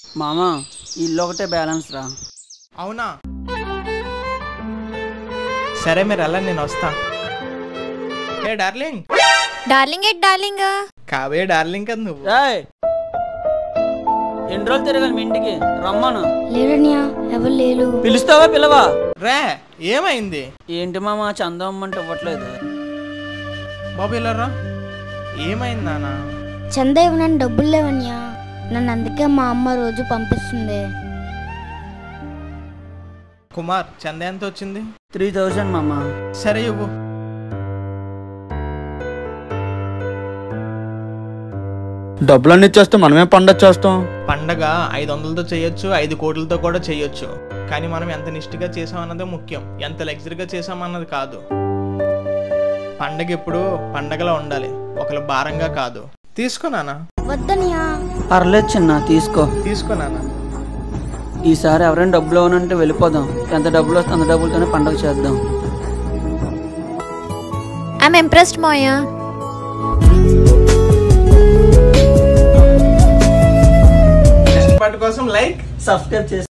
మామా ఇల్లు ఒకటే బ్యాలెన్స్ రా. అవునా, సరే మీరు అలా నేను వస్తా. ఏ డార్లింగ్. డార్లింగ్ ఏంటి డార్లింగ్? కావే డార్లింగ్ కదా నువ్వు. ఎన్ని రోజులు తిరగాలి మీ ఇంటికి? రమ్మను. లేరనియా, ఎవరు లేరు. పిలుస్తావా? పిలవా. రే ఏమైంది? ఏంటి మామా చందం అంటే ఇవ్వట్లేదు? బాబు వెళ్ళరా. ఏమైంది నాన్న? చంద ఇవ్వనని డబ్బులు లేవనియా, నన్ను అందుకే మా అమ్మ రోజు పంపిస్తుంది. కుమార్ చంద ఎంత వచ్చింది? 3000 మామా. సరే ఇవ్వు. డబ్బులన్నీ ఇచ్చేస్తే మనమే పండగ చేస్తాం. పండగ 500తో చేయొచ్చు, 5 కోట్లతో కూడా చేయొచ్చు. కానీ మనం ఎంత నిష్ఠగా చేసామన్నదే ముఖ్యం, ఎంత లగ్జరీగా చేసామన్నది కాదు. పండగ ఎప్పుడు పండగలా ఉండాలి, ఒకరు భారంగా కాదు. తీసుకున్నానా? వద్దనియా. పర్లేదు చిన్న, తీసుకో. తీసుకున్నానా? ఈసారి ఎవరైనా డబ్బులు అవనంటే వెళ్ళిపోదాం. ఎంత డబ్బులు వస్తే అంత డబ్బులతోనే పండగ చేద్దాం. ఐఎమ్ ఇంప్రెస్డ్ మాయా. వాటి కోసం లైక్ సబ్స్క్రైబ్ చేసి